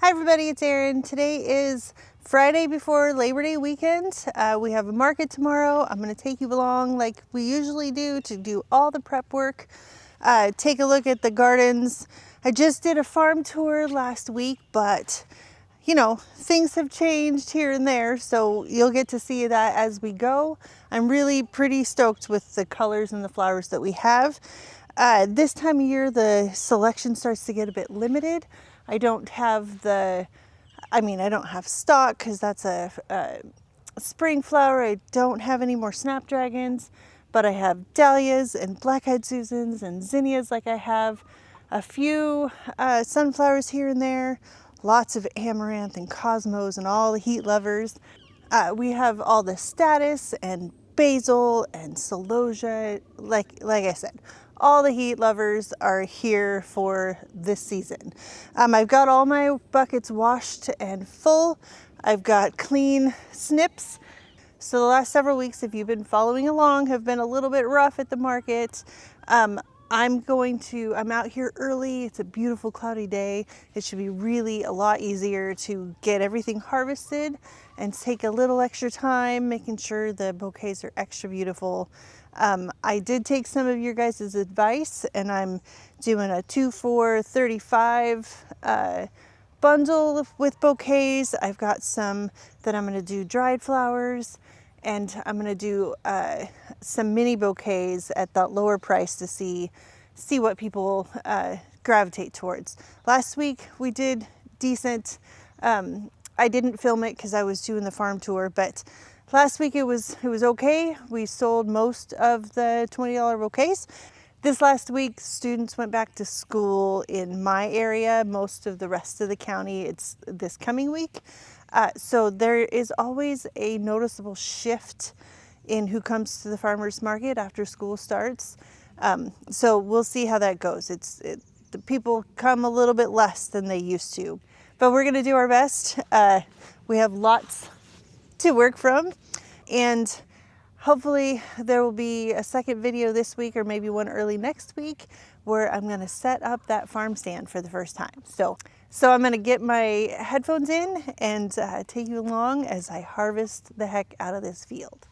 Hi everybody, it's Erin. Today is Friday before Labor Day weekend. We have a market tomorrow. I'm going to take you along like we usually do to do all the prep work. Take a look at the gardens. I just did a farm tour last week, but you know, things have changed here and there, so you'll get to see that as we go. I'm really pretty stoked with the colors and the flowers that we have. This time of year, the selection starts to get a bit limited. I don't have I don't have stock because that's a spring flower. I don't have any more snapdragons, but I have dahlias and black-eyed Susans and zinnias. Like I have a few sunflowers here and there, lots of amaranth and cosmos and all the heat lovers. We have all the status and basil and celosia. Like I said, all the heat lovers are here for this season. I've got all my buckets washed and full. I've got clean snips. So the last several weeks, if you've been following along, have been a little bit rough at the market. I'm out here early. It's a beautiful cloudy day. It should be really a lot easier to get everything harvested and take a little extra time making sure the bouquets are extra beautiful. I did take some of your guys' advice, and I'm doing a 2 for $35 bundle with bouquets. I've got some that I'm going to do dried flowers, and I'm going to do some mini bouquets at that lower price to see what people gravitate towards. Last week we did decent. I didn't film it because I was doing the farm tour, but last week it was okay. We sold most of the $20 bouquets. This last week, students went back to school in my area. Most of the rest of the county, it's this coming week. So there is always a noticeable shift in who comes to the farmers market after school starts. So we'll see how that goes. The people come a little bit less than they used to, but we're gonna do our best. We have lots to work from, and hopefully there will be a second video this week or maybe one early next week where I'm going to set up that farm stand for the first time. So I'm going to get my headphones in and take you along as I harvest the heck out of this field.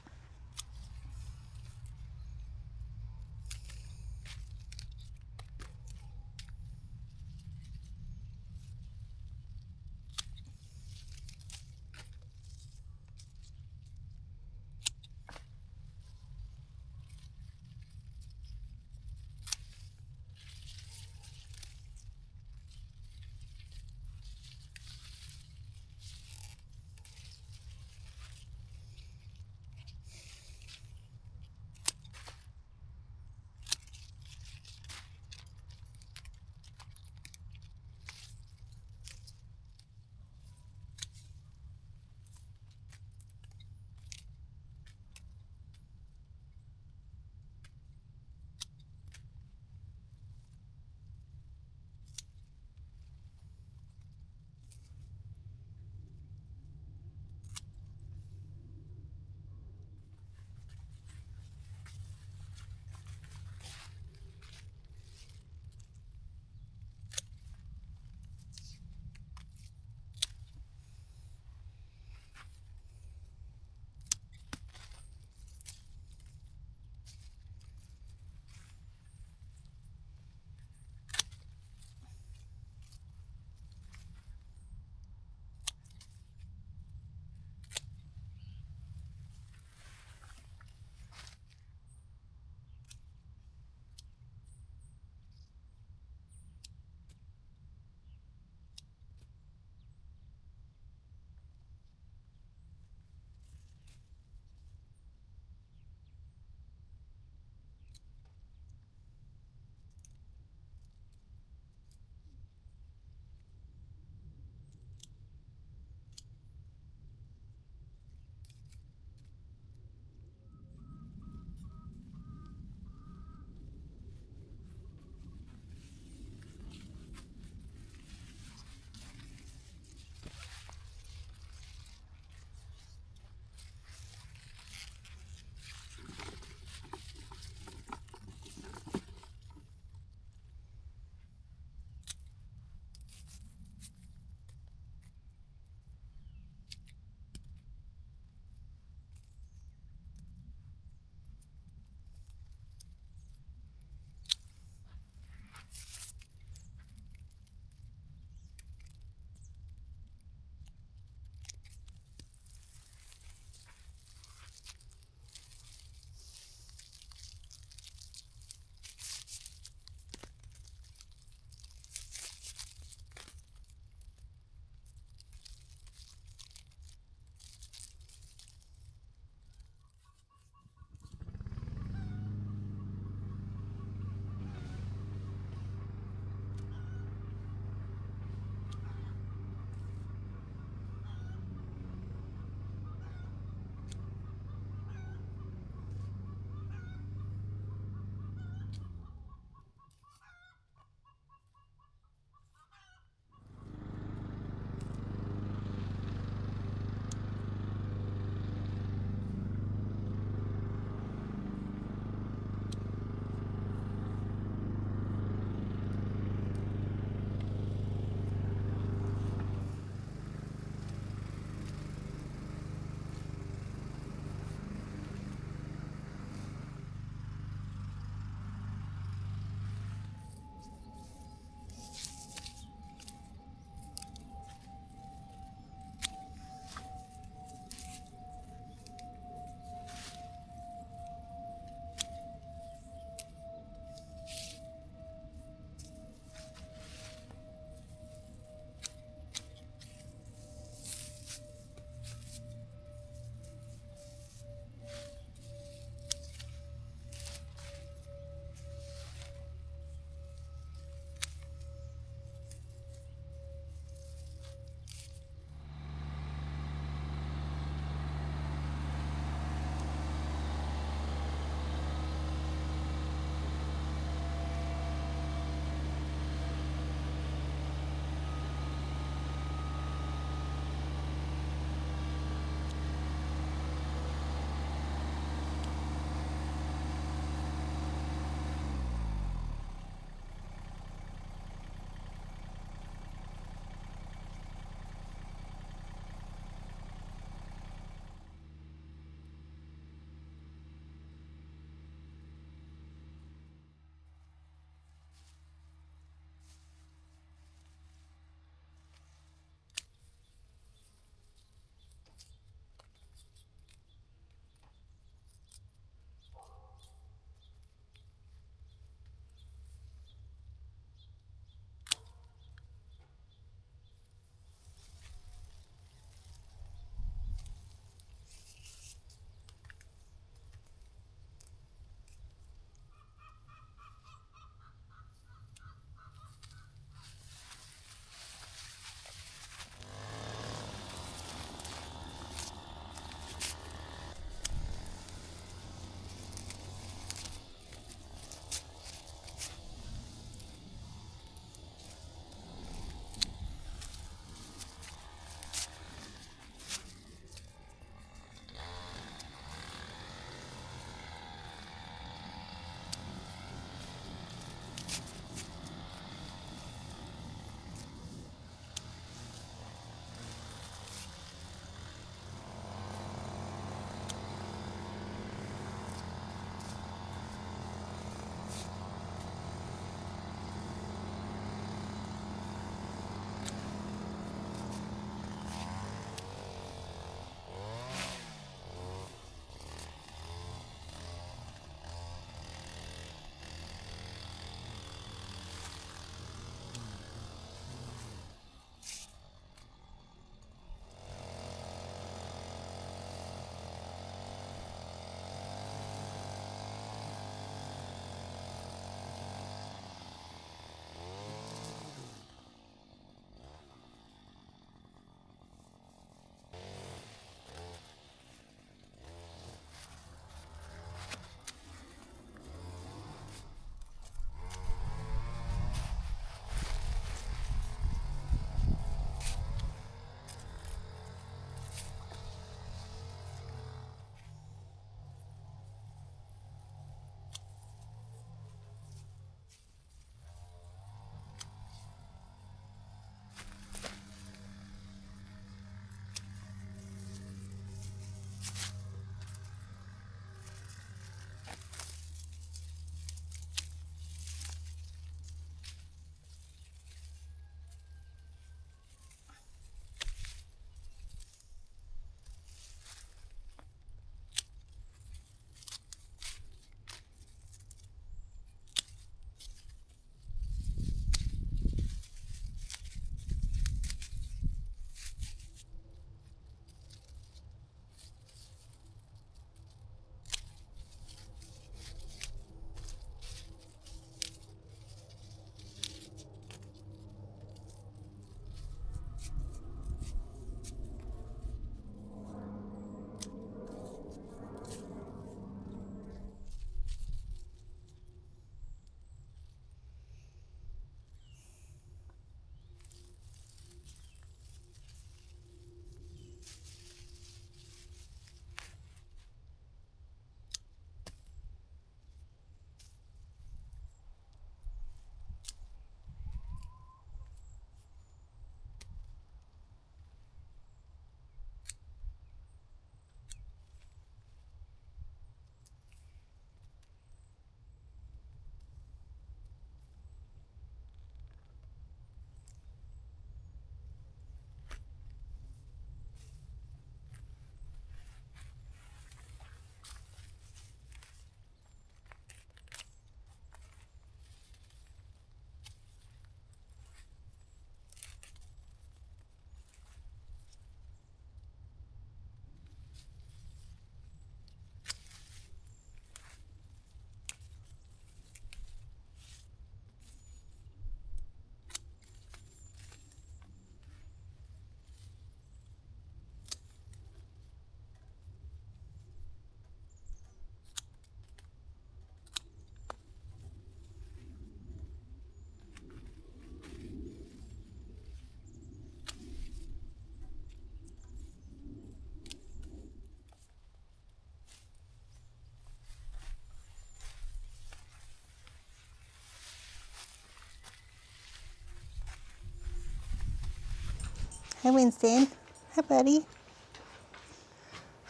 Hi, Winston. Hi, buddy.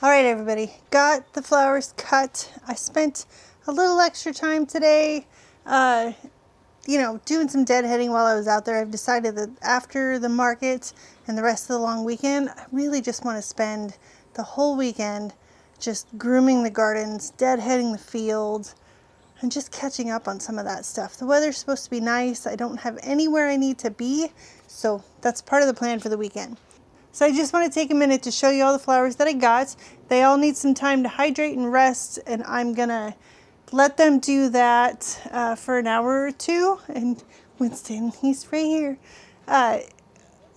All right, everybody, got the flowers cut. I spent a little extra time today, doing some deadheading while I was out there. I've decided that after the market and the rest of the long weekend, I really just want to spend the whole weekend just grooming the gardens, deadheading the field, and just catching up on some of that stuff. The weather's supposed to be nice. I don't have anywhere I need to be, so that's part of the plan for the weekend. So I just want to take a minute to show you all the flowers that I got. They all need some time to hydrate and rest, and I'm gonna let them do that for an hour or two. And Winston, he's right here.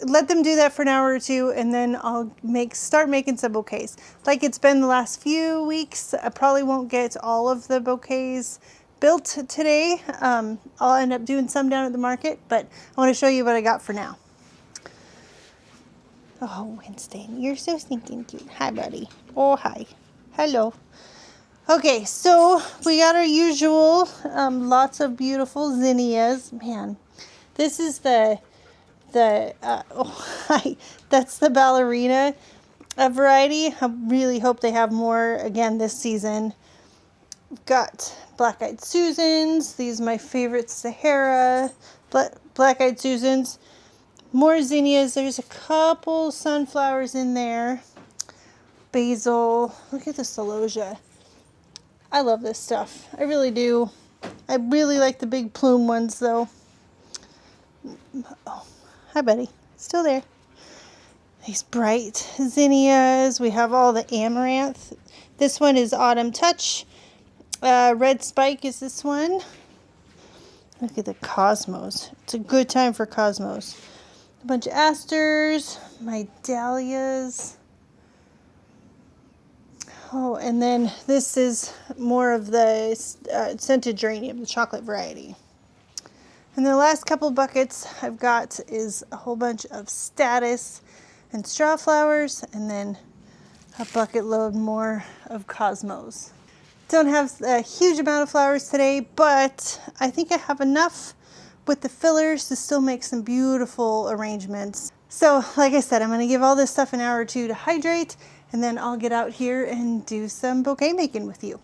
Let them do that for an hour or two, and then I'll start making some bouquets. Like it's been the last few weeks, I probably won't get all of the bouquets built today. I'll end up doing some down at the market, but I want to show you what I got for now. Oh, Winston, you're so stinking cute. Hi, buddy. Oh, hi. Hello. Okay, so we got our usual, lots of beautiful zinnias. Man, this is hi, that's the ballerina variety. I really hope they have more again this season. We've got black-eyed Susans. These are my favorite Sahara black-eyed Susans. More zinnias. There's a couple sunflowers in there. Basil. Look at the celosia. I love this stuff. I really do. I really like the big plume ones though. Oh, hi buddy. Still there. These bright zinnias. We have all the amaranth. This one is Autumn Touch. Red Spike is this one. Look at the cosmos. It's a good time for cosmos. A bunch of asters, my dahlias. Oh, and then this is more of the scented geranium, the chocolate variety. And the last couple buckets I've got is a whole bunch of statice and straw flowers, and then a bucket load more of cosmos. Don't have a huge amount of flowers today, but I think I have enough with the fillers to still make some beautiful arrangements. So like I said, I'm going to give all this stuff an hour or two to hydrate, and then I'll get out here and do some bouquet making with you.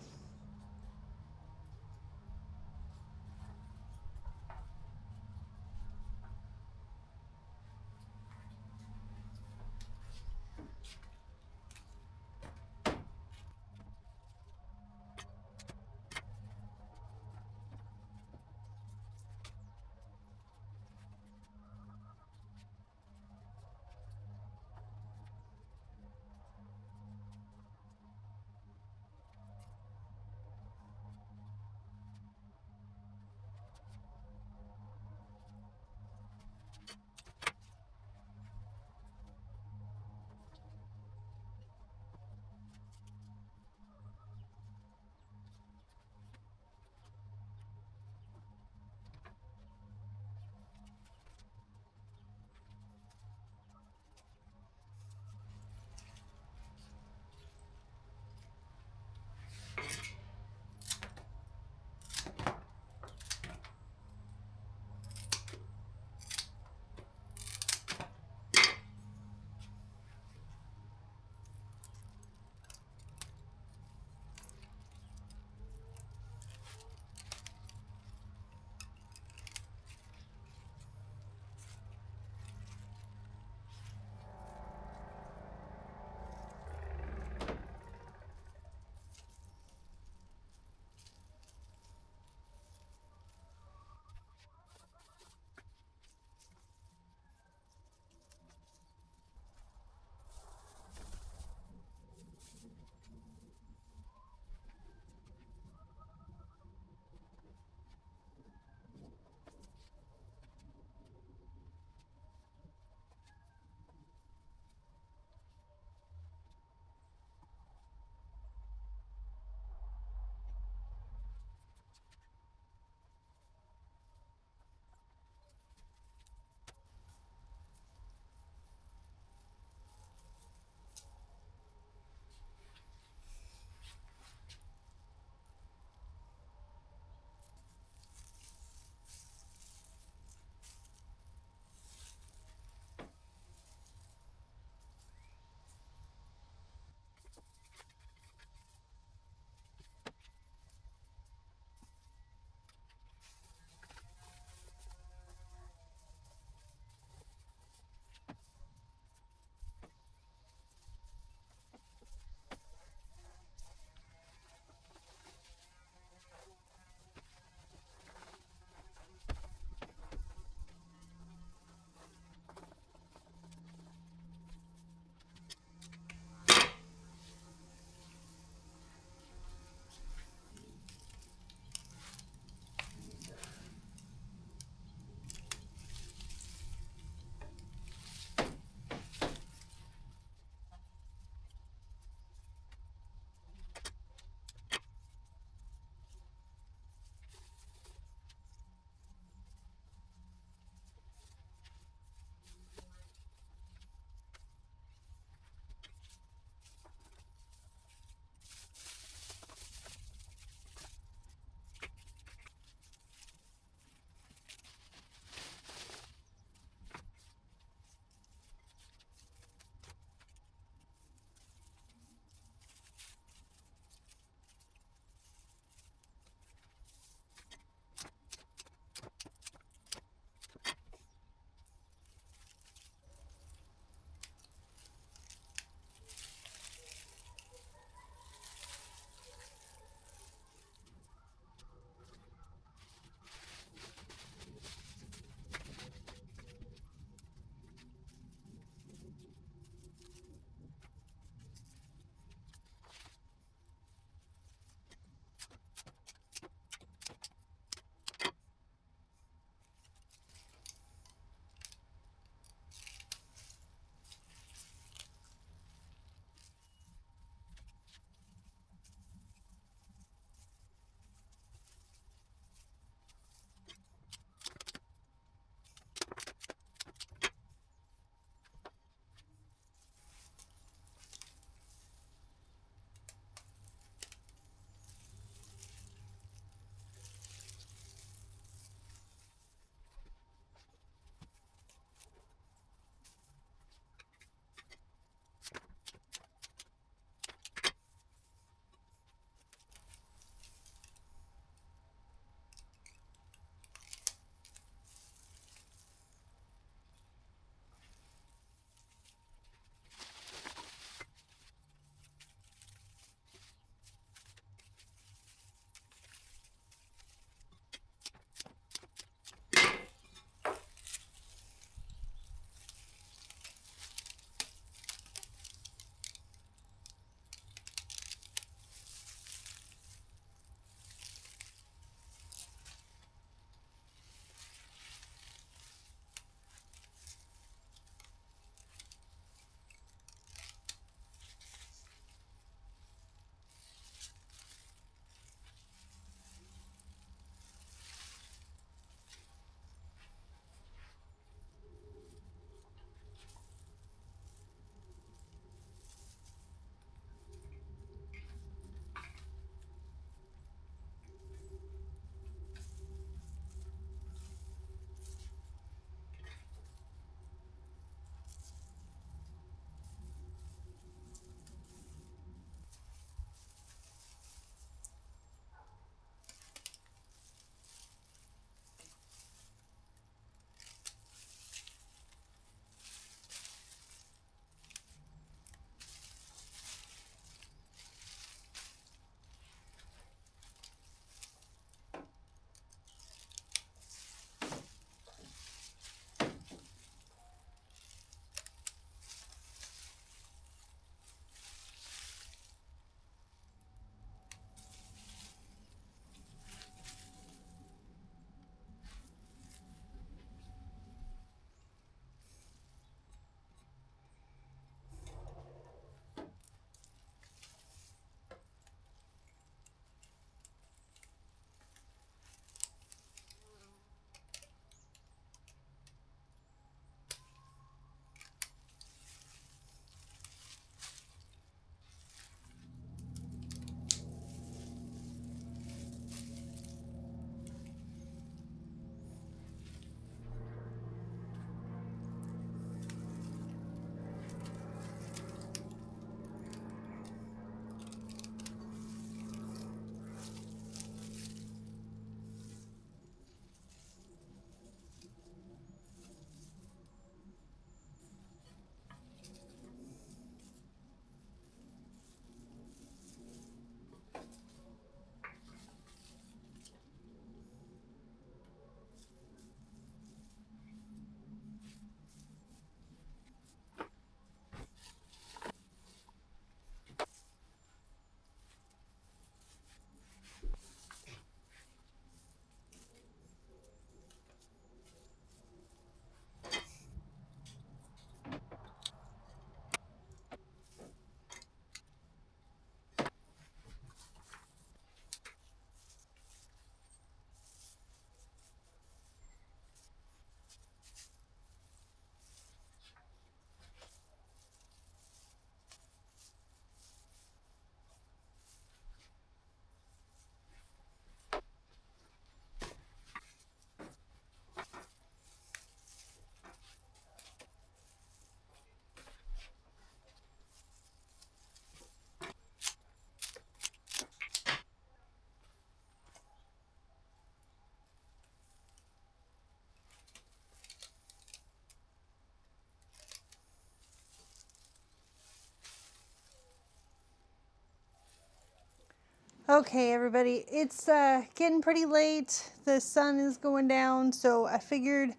Okay, everybody, it's getting pretty late. The sun is going down, so I figured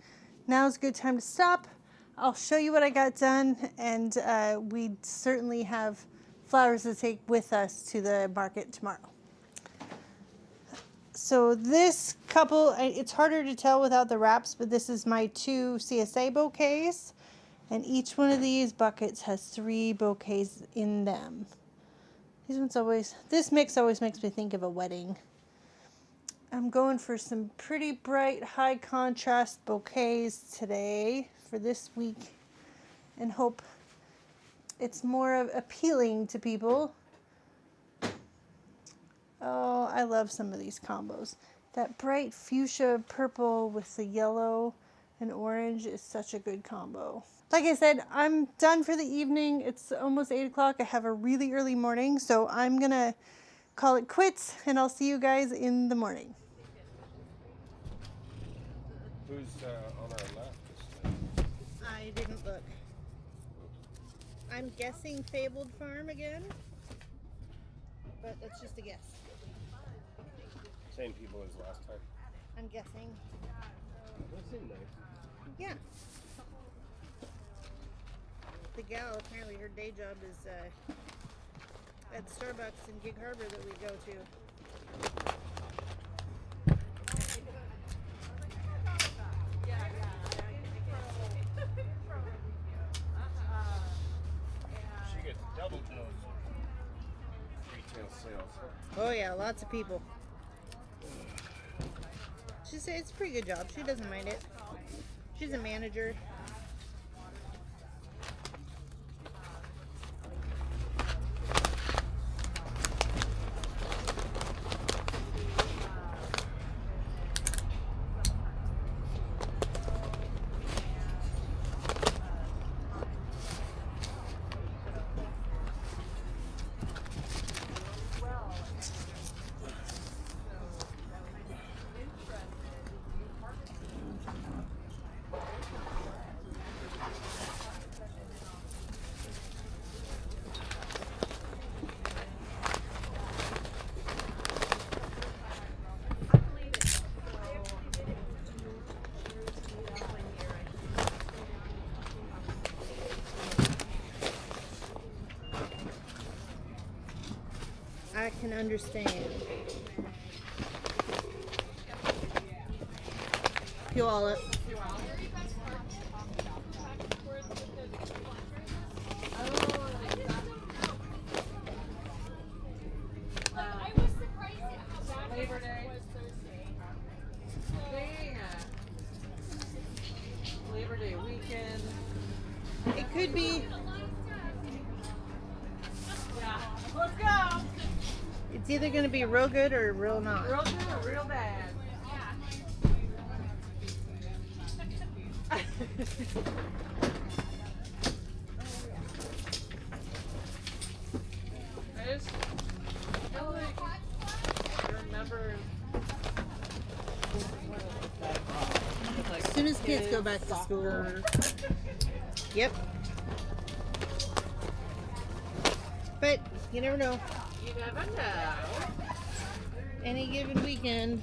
now's a good time to stop. I'll show you what I got done, and we certainly have flowers to take with us to the market tomorrow. So this couple, it's harder to tell without the wraps, but this is my 2 CSA bouquets, and each one of these buckets has 3 bouquets in them. This mix always makes me think of a wedding. I'm going for some pretty bright, high contrast bouquets today for this week and hope it's more appealing to people. Oh, I love some of these combos. That bright fuchsia purple with the yellow and orange is such a good combo. Like I said, I'm done for the evening. It's almost 8 o'clock. I have a really early morning, so I'm gonna call it quits and I'll see you guys in the morning. Who's on our left? I didn't look. I'm guessing Fabled Farm again, but that's just a guess. Same people as last time. I'm guessing. That seemed nice. Yeah. The gal, apparently her day job is at Starbucks in Gig Harbor that we go to. She gets double those retail sales. Oh yeah, lots of people. She said it's a pretty good job. She doesn't mind it. She's a manager. I can understand. Puyallup. Labor Day was Thursday. Dang. Labor Day weekend. It could be. Yeah. Let's go. It's either going to be real good or real not. Real good or real bad? I just feel like I remember As soon as kids go back to school. Yep. But you never know. You never know. Any given weekend.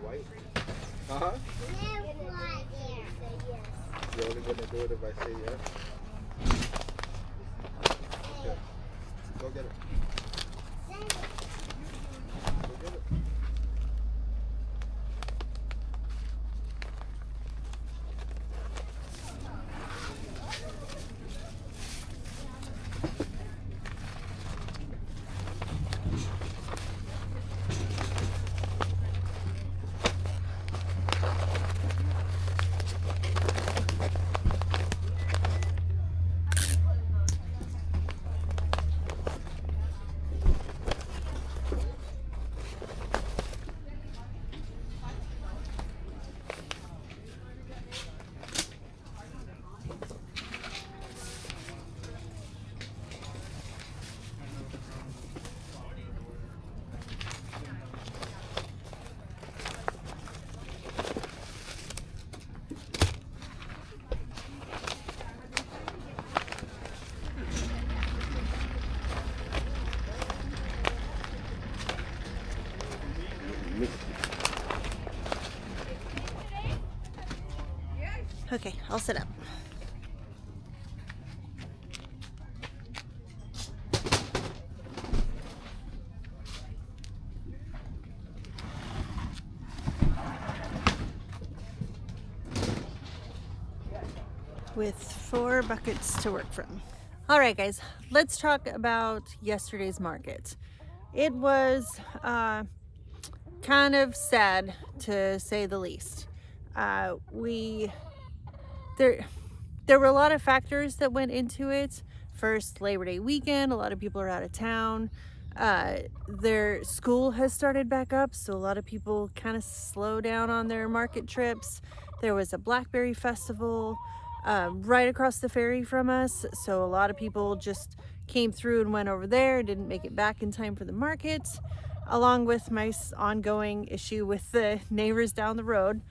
white? Uh-huh. You're only going to do it if I say yes? Okay. Go get it. Go get it. Okay, I'll sit up. With 4 buckets to work from. All right, guys, let's talk about yesterday's market. It was kind of sad, to say the least. There were a lot of factors that went into it. First, Labor Day weekend, a lot of people are out of town. Their school has started back up, so a lot of people kind of slow down on their market trips. There was a Blackberry Festival right across the ferry from us, so a lot of people just came through and went over there, didn't make it back in time for the market, along with my ongoing issue with the neighbors down the road.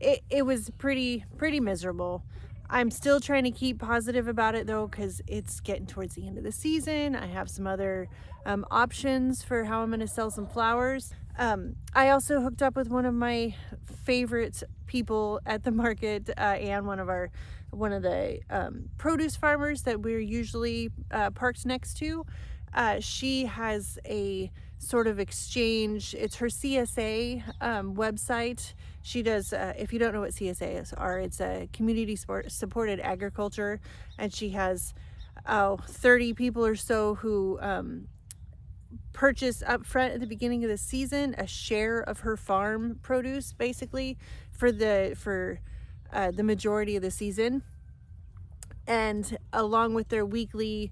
It was pretty miserable. I'm still trying to keep positive about it though, because it's getting towards the end of the season. I have some other options for how I'm going to sell some flowers. I also hooked up with one of my favorite people at the market, and one of the produce farmers that we're usually parked next to. She has a sort of exchange. It's her CSA website. She does, if you don't know what CSA are, it's a community supported agriculture, and she has 30 people or so who purchase up front at the beginning of the season a share of her farm produce, basically for the majority of the season, and along with their weekly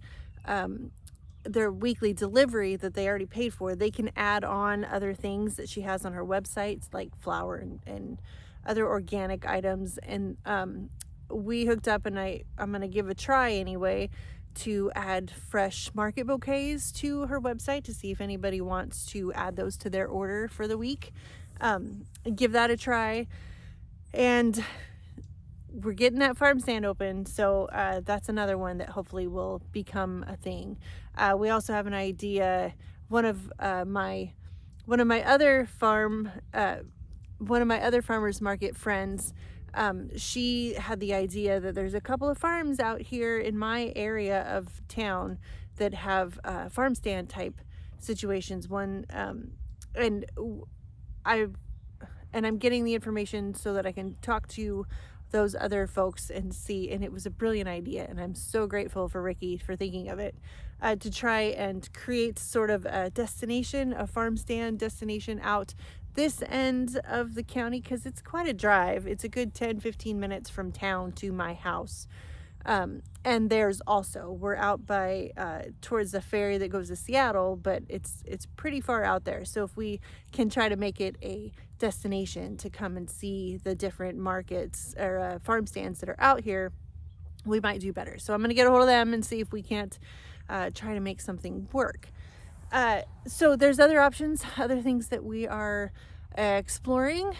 delivery that they already paid for, they can add on other things that she has on her websites, like flour and other organic items. And we hooked up, and I'm gonna give a try anyway to add fresh market bouquets to her website to see if anybody wants to add those to their order for the week. Give that a try. And we're getting that farm stand open, so that's another one that hopefully will become a thing. We also have an idea. One of my other farmers market friends, she had the idea that there's a couple of farms out here in my area of town that have farm stand type situations. One, and I'm getting the information so that I can talk to those other folks and see, and it was a brilliant idea, and I'm so grateful for Ricky for thinking of it, to try and create sort of a destination, a farm stand destination out this end of the county, because it's quite a drive. It's a good 10-15 minutes from town to my house. And there's also, we're out by towards the ferry that goes to Seattle, but it's pretty far out there. So if we can try to make it a destination to come and see the different markets or farm stands that are out here, we might do better. So I'm going to get a hold of them and see if we can't try to make something work. So there's other options, other things that we are exploring.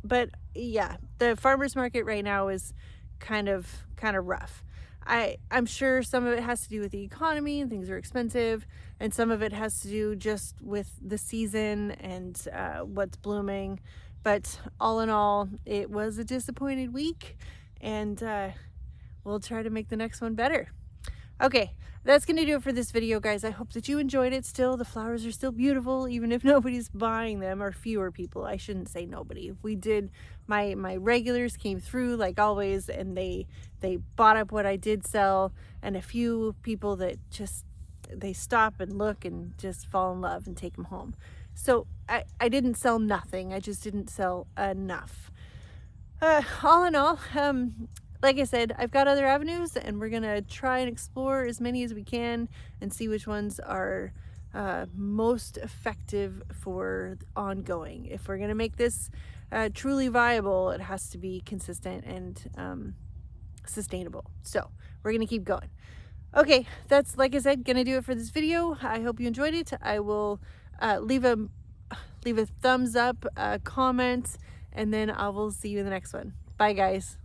But yeah, the farmers market right now is kind of rough. I'm sure some of it has to do with the economy and things are expensive, and some of it has to do just with the season and what's blooming. But all in all, it was a disappointed week, and we'll try to make the next one better. Okay, that's going to do it for this video, guys. I hope that you enjoyed it still. The flowers are still beautiful, even if nobody's buying them, or fewer people. I shouldn't say nobody. We did, my regulars came through like always, and they bought up what I did sell, and a few people that just, they stop and look and just fall in love and take them home. So I didn't sell nothing. I just didn't sell enough. All in all, like I said, I've got other avenues, and we're gonna try and explore as many as we can and see which ones are most effective for ongoing. If we're gonna make this truly viable, it has to be consistent and sustainable. So we're gonna keep going. Okay, that's, like I said, gonna do it for this video. I hope you enjoyed it. I will leave a thumbs up, comment, and then I will see you in the next one. Bye, guys.